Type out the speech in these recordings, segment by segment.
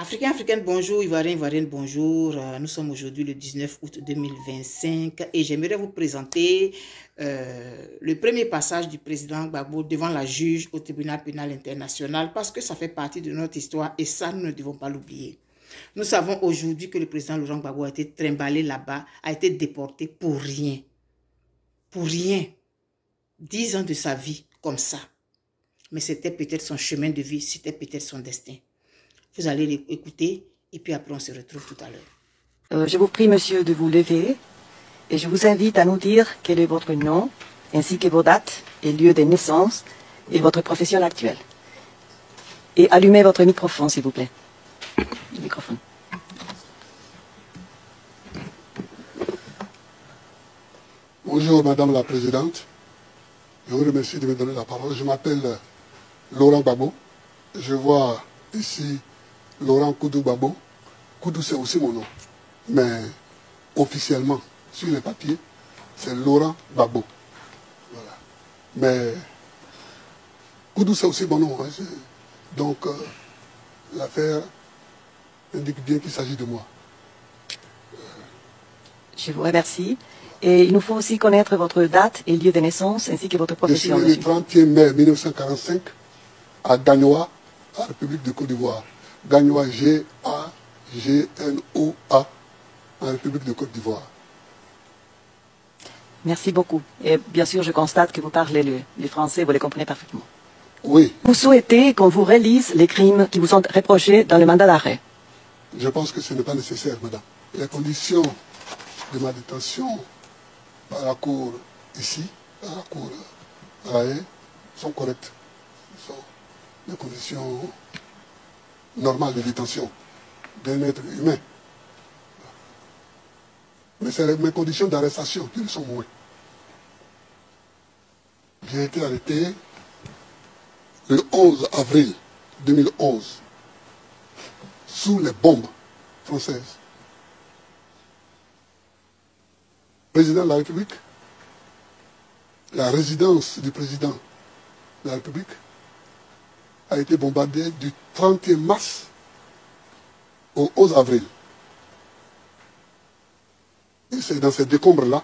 Africains, Africaines, bonjour, Ivoiriens, Ivoiriennes, bonjour. Nous sommes aujourd'hui le 19 août 2025 et j'aimerais vous présenter le premier passage du président Gbagbo devant la juge au tribunal pénal international parce que ça fait partie de notre histoire et ça, nous ne devons pas l'oublier. Nous savons aujourd'hui que le président Laurent Gbagbo a été trimballé là-bas, a été déporté pour rien. Pour rien. 10 ans de sa vie comme ça. Mais c'était peut-être son chemin de vie, c'était peut-être son destin. Vous allez écouter et puis après on se retrouve tout à l'heure. Je vous prie, monsieur, de vous lever et je vous invite à nous dire quel est votre nom, ainsi que vos dates et lieux de naissance et votre profession actuelle. Et allumez votre microphone, s'il vous plaît. Le microphone. Bonjour, Madame la Présidente. Je vous remercie de me donner la parole. Je m'appelle Laurent Gbagbo. Je vois ici Laurent Koudou Gbagbo. Koudou, c'est aussi mon nom. Mais officiellement, sur les papiers, c'est Laurent Gbagbo. Voilà. Mais Koudou, c'est aussi mon nom. Hein. Donc, l'affaire indique bien qu'il s'agit de moi. Je vous remercie. Et il nous faut aussi connaître votre date et lieu de naissance, ainsi que votre profession. Je suis né le 31 mai 1945 à Gagnoa, en République de Côte d'Ivoire. Gagnoa, G-A-G-N-O-A, en République de Côte d'Ivoire. Merci beaucoup. Et bien sûr, je constate que vous parlez le français, vous les comprenez parfaitement. Oui. Vous souhaitez qu'on vous relise les crimes qui vous sont reprochés dans le mandat d'arrêt? Je pense que ce n'est pas nécessaire, madame. Les conditions de ma détention par la cour ici, par la cour à La Haye, sont correctes. Ce sont des conditions normales de détention d'un être humain. Mais c'est mes conditions d'arrestation qui le sont moins. J'ai été arrêté le 11 avril 2011 sous les bombes françaises. Président de la République, la résidence du président de la République a été bombardée du 31 mars au 11 avril. Et c'est dans ces décombres-là,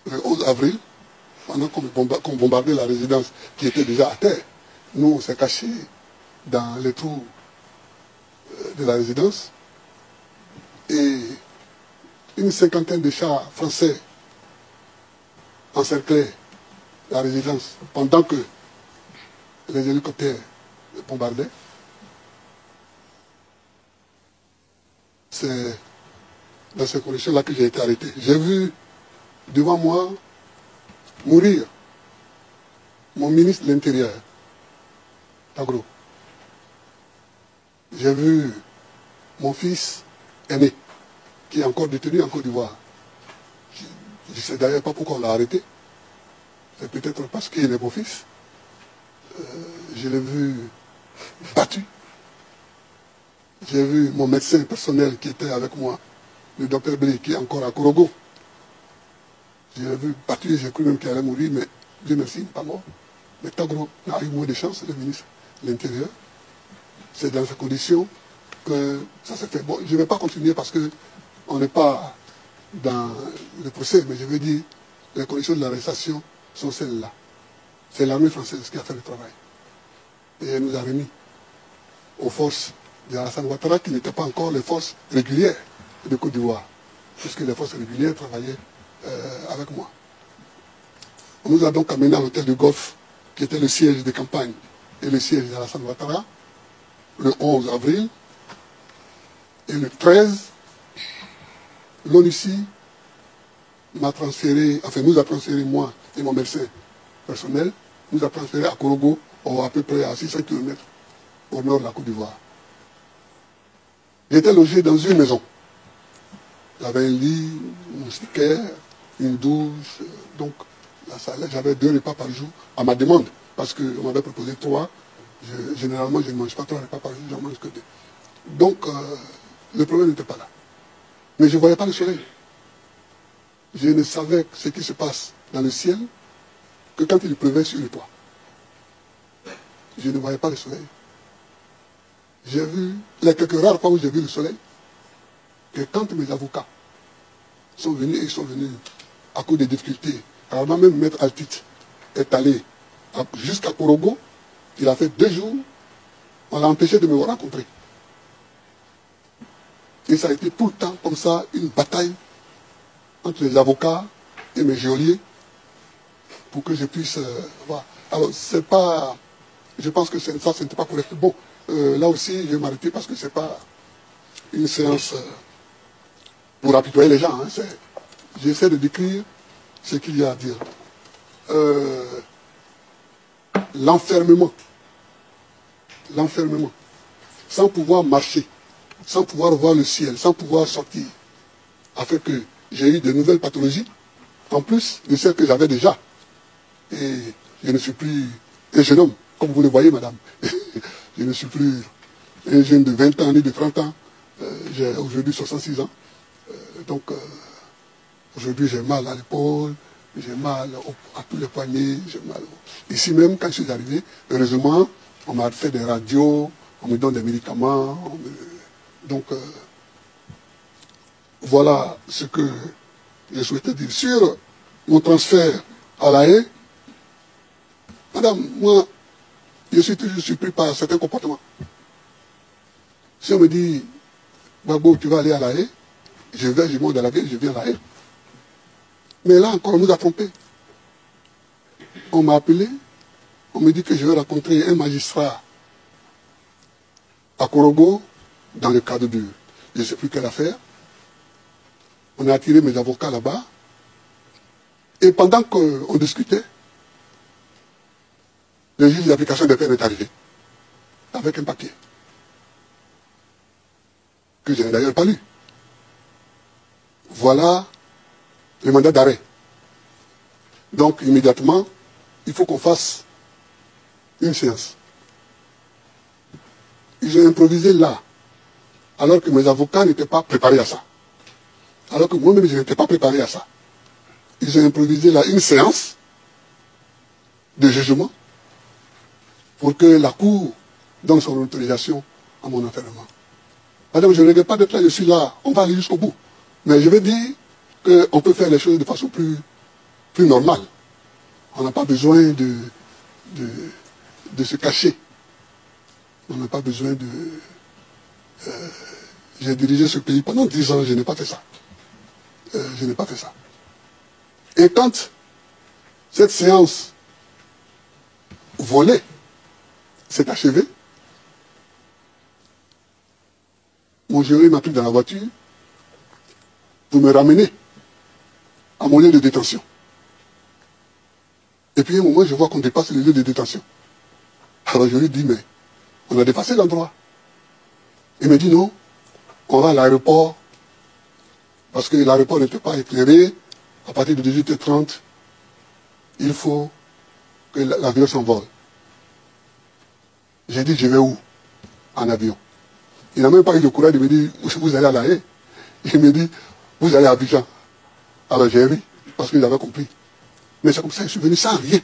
le 11 avril, pendant qu'on bombardait la résidence qui était déjà à terre, nous on s'est cachés dans les trous de la résidence et une cinquantaine de chars français encerclaient la résidence pendant que les hélicoptères bombardaient. C'est dans ces conditions-là que j'ai été arrêté. J'ai vu devant moi mourir mon ministre de l'Intérieur, Tagro. J'ai vu mon fils aîné, qui est encore détenu en Côte d'Ivoire. Je ne sais d'ailleurs pas pourquoi on l'a arrêté. C'est peut-être parce qu'il est mon fils. Je l'ai vu battu. J'ai vu mon médecin personnel qui était avec moi, le docteur Blé, qui est encore à Korogo. Je l'ai vu battu, j'ai cru même qu'il allait mourir, mais Dieu merci, il n'est pas mort. Mais Tagro n'a eu moins de chance, le ministre de l'Intérieur. C'est dans ces conditions que ça s'est fait. Bon, je ne vais pas continuer parce que on n'est pas dans le procès, mais je veux dire, les conditions de l'arrestation sont celles-là. C'est l'armée française qui a fait le travail. Et elle nous a remis aux forces de Alassane Ouattara, qui n'étaient pas encore les forces régulières de Côte d'Ivoire, puisque les forces régulières travaillaient avec moi. On nous a donc amenés à l'hôtel du Golfe, qui était le siège de campagne et le siège d'Alassane Ouattara, le 11 avril, et le 13, l'ONUCI m'a transféré, enfin nous a transféré, moi et mon médecin personnel, nous a transféré à Korogo, à peu près à 600 km au nord de la Côte d'Ivoire. J'étais logé dans une maison. J'avais un lit, un moustiquaire, une douche, donc la salle, j'avais 2 repas par jour à ma demande, parce qu'on m'avait proposé 3. Généralement, je ne mange pas 3 repas par jour, j'en mange que 2. Donc, le problème n'était pas là. Mais je ne voyais pas le soleil. Je ne savais ce qui se passe dans le ciel que quand il pleuvait sur le toit. Je ne voyais pas le soleil. j'ai vu, les quelques rares fois où j'ai vu le soleil, que quand mes avocats sont venus, ils sont venus à cause des difficultés. Alors même Maître Altit est allé jusqu'à Korogo, il a fait 2 jours, on l'a empêché de me rencontrer. Et ça a été tout le temps comme ça, une bataille entre les avocats et mes geôliers pour que je puisse voir. Alors, c'est pas... Je pense que ça, ce n'était pas correct. Bon, là aussi, je vais m'arrêter parce que c'est pas une séance pour apitoyer les gens. Hein, j'essaie de décrire ce qu'il y a à dire. L'enfermement, sans pouvoir marcher, sans pouvoir voir le ciel, sans pouvoir sortir, a fait que j'ai eu de nouvelles pathologies, en plus de celles que j'avais déjà. Et je ne suis plus un jeune homme, comme vous le voyez, madame. Je ne suis plus un jeune de 20 ans ni de 30 ans. J'ai aujourd'hui 66 ans. Donc, aujourd'hui, j'ai mal à l'épaule, j'ai mal à tous les poignets, j'ai mal. Ici même, quand je suis arrivé, heureusement, on m'a fait des radios, on me donne des médicaments. Donc, voilà ce que je souhaitais dire. Sur mon transfert à La Haye, madame, moi, je suis toujours surpris par certains comportements. Si on me dit, Gbagbo, tu vas aller à La Haye, je monte dans la ville, je viens à La Haye. Mais là encore, on nous a trompés. On m'a appelé, on me dit que je vais rencontrer un magistrat à Korogo, dans le cadre de je ne sais plus quelle affaire. On a attiré mes avocats là-bas. Et pendant qu'on discutait, le juge d'application des peines est arrivé, avec un papier, que je n'ai d'ailleurs pas lu. Voilà le mandat d'arrêt. Donc, immédiatement, il faut qu'on fasse une séance. Ils ont improvisé là, alors que mes avocats n'étaient pas préparés à ça. Alors que moi-même, je n'étais pas préparé à ça. Ils ont improvisé là une séance de jugement pour que la Cour donne son autorisation à mon enfermement. Madame, je ne regrette pas d'être là, je suis là, on va aller jusqu'au bout. Mais je veux dire qu'on peut faire les choses de façon plus normale. On n'a pas besoin de se cacher. On n'a pas besoin de... j'ai dirigé ce pays pendant 10 ans, je n'ai pas fait ça. Je n'ai pas fait ça. Et quand cette séance volée s'est achevée, mon jury m'a pris dans la voiture pour me ramener à mon lieu de détention. Et puis à un moment, je vois qu'on dépasse le lieu de détention. Alors je lui dis, mais on a dépassé l'endroit. Il me dit non, on va à l'aéroport, parce que l'aéroport n'était pas éclairé. À partir de 18h30, il faut que l'avion s'envole. J'ai dit, je vais où? En avion. Il n'a même pas eu le courage de me dire, vous allez à La Haye. Il me dit, vous allez à Abidjan. Alors j'ai ri, parce qu'il avait compris. Mais c'est comme ça que je suis venu sans rien.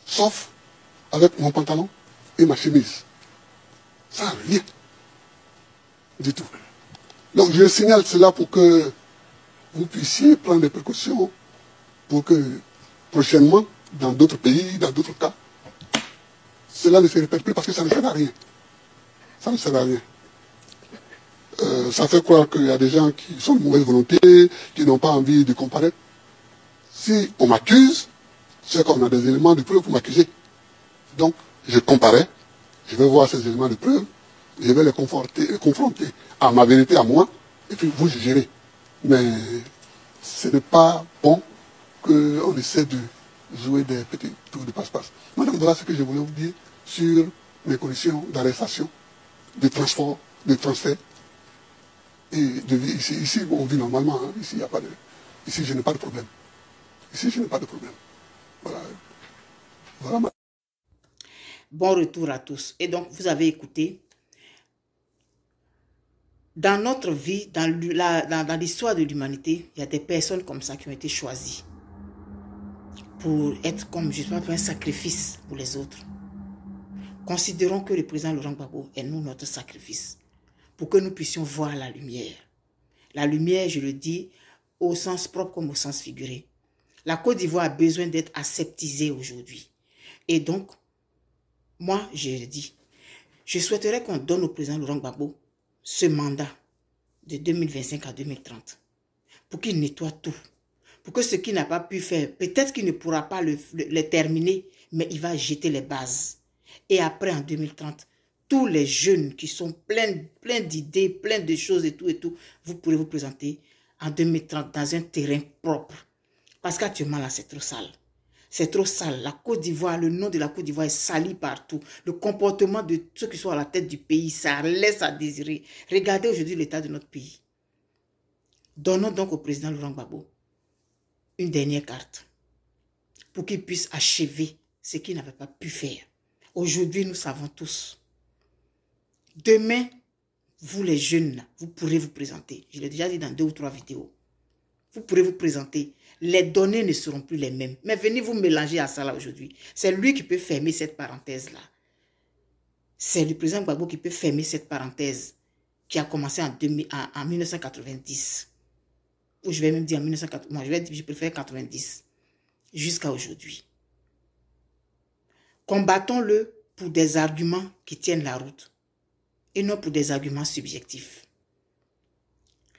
Sauf avec mon pantalon et ma chemise. Sans rien. Du tout. Donc je signale cela pour que vous puissiez prendre des précautions pour que prochainement, dans d'autres pays, dans d'autres cas, cela ne se répète plus parce que ça ne sert à rien. Ça ne sert à rien. Ça fait croire qu'il y a des gens qui sont de mauvaise volonté, qui n'ont pas envie de comparaître. Si on m'accuse, c'est qu'on a des éléments de preuve pour m'accuser. Donc, je comparais, je vais voir ces éléments de preuve, je vais les confronter à ma vérité, à moi, et puis vous jugerez. Mais ce n'est pas bon qu'on essaie de jouer des petits tours de passe-passe. Madame, voilà ce que je voulais vous dire sur mes conditions d'arrestation, de transport, de transfert et de vie ici. Ici, on vit normalement. Hein. Ici, il n'y a pas de... Ici, je n'ai pas de problème. Ici, je n'ai pas de problème. Voilà. Voilà. Bon retour à tous. Et donc, vous avez écouté. Dans notre vie, dans l'histoire de l'humanité, il y a des personnes comme ça qui ont été choisies pour être comme, je sais pas, un sacrifice pour les autres. Considérons que le président Laurent Gbagbo est nous notre sacrifice pour que nous puissions voir la lumière. La lumière, je le dis, au sens propre comme au sens figuré. La Côte d'Ivoire a besoin d'être aseptisée aujourd'hui. Et donc, moi, je le dis, je souhaiterais qu'on donne au président Laurent Gbagbo ce mandat de 2025 à 2030 pour qu'il nettoie tout. Pour que ce qu'il n'a pas pu faire, peut-être qu'il ne pourra pas le terminer, mais il va jeter les bases. Et après, en 2030, tous les jeunes qui sont pleins d'idées, pleins de choses et tout, vous pourrez vous présenter en 2030 dans un terrain propre. Parce qu'actuellement, là, c'est trop sale. C'est trop sale. La Côte d'Ivoire, le nom de la Côte d'Ivoire est sali partout. Le comportement de ceux qui sont à la tête du pays, ça laisse à désirer. Regardez aujourd'hui l'état de notre pays. Donnons donc au président Laurent Gbagbo une dernière carte pour qu'il puisse achever ce qu'il n'avait pas pu faire. Aujourd'hui, nous savons tous. Demain, vous les jeunes, là, vous pourrez vous présenter. Je l'ai déjà dit dans 2 ou 3 vidéos. Vous pourrez vous présenter. Les données ne seront plus les mêmes. Mais venez vous mélanger à ça là aujourd'hui. C'est lui qui peut fermer cette parenthèse-là. C'est le président Gbagbo qui peut fermer cette parenthèse qui a commencé en 1990. Ou je vais même dire en 1980. Moi, je préfère 90. Jusqu'à aujourd'hui. Combattons-le pour des arguments qui tiennent la route. Et non pour des arguments subjectifs.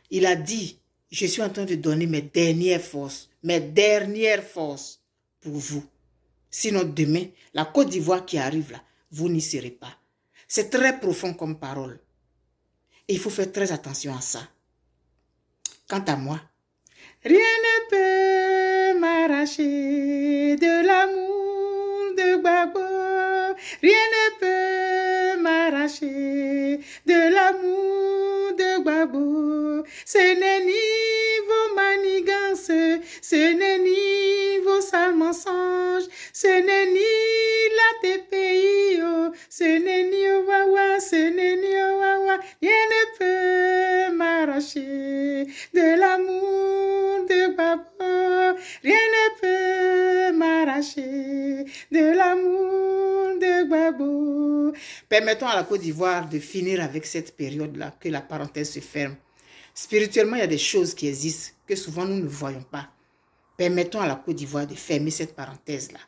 Il a dit, je suis en train de donner mes dernières forces pour vous. Sinon demain, la Côte d'Ivoire qui arrive là, vous n'y serez pas. C'est très profond comme parole. Et il faut faire très attention à ça. Quant à moi, rien ne peut m'arracher de l'amour de Gbagbo. Rien ne peut m'arracher de l'amour de Gbagbo. Ce n'est ni vos manigances, ce n'est ni vos sales mensonges, ce n'est ni la TPI, oh, ce n'est ni au Wawa, ce n'est ni au Wawa. Rien ne peut m'arracher de l'amour de Gbagbo. Rien ne peut m'arracher de l'amour de Gbagbo. Permettons à la Côte d'Ivoire de finir avec cette période-là, que la parenthèse se ferme. Spirituellement, il y a des choses qui existent que souvent nous ne voyons pas. Permettons à la Côte d'Ivoire de fermer cette parenthèse-là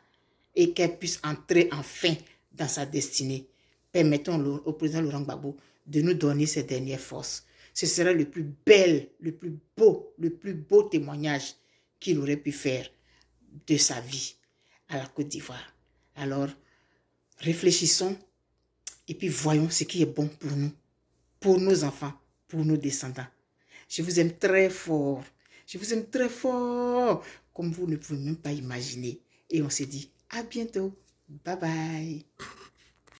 et qu'elle puisse entrer enfin dans sa destinée. Permettons au président Laurent Gbagbo de nous donner ses dernières forces. Ce serait le plus bel, le plus beau témoignage qu'il aurait pu faire de sa vie à la Côte d'Ivoire. Alors, réfléchissons et puis voyons ce qui est bon pour nous, pour nos enfants, pour nos descendants. Je vous aime très fort. Je vous aime très fort, comme vous ne pouvez même pas imaginer. Et on se dit à bientôt. Bye bye.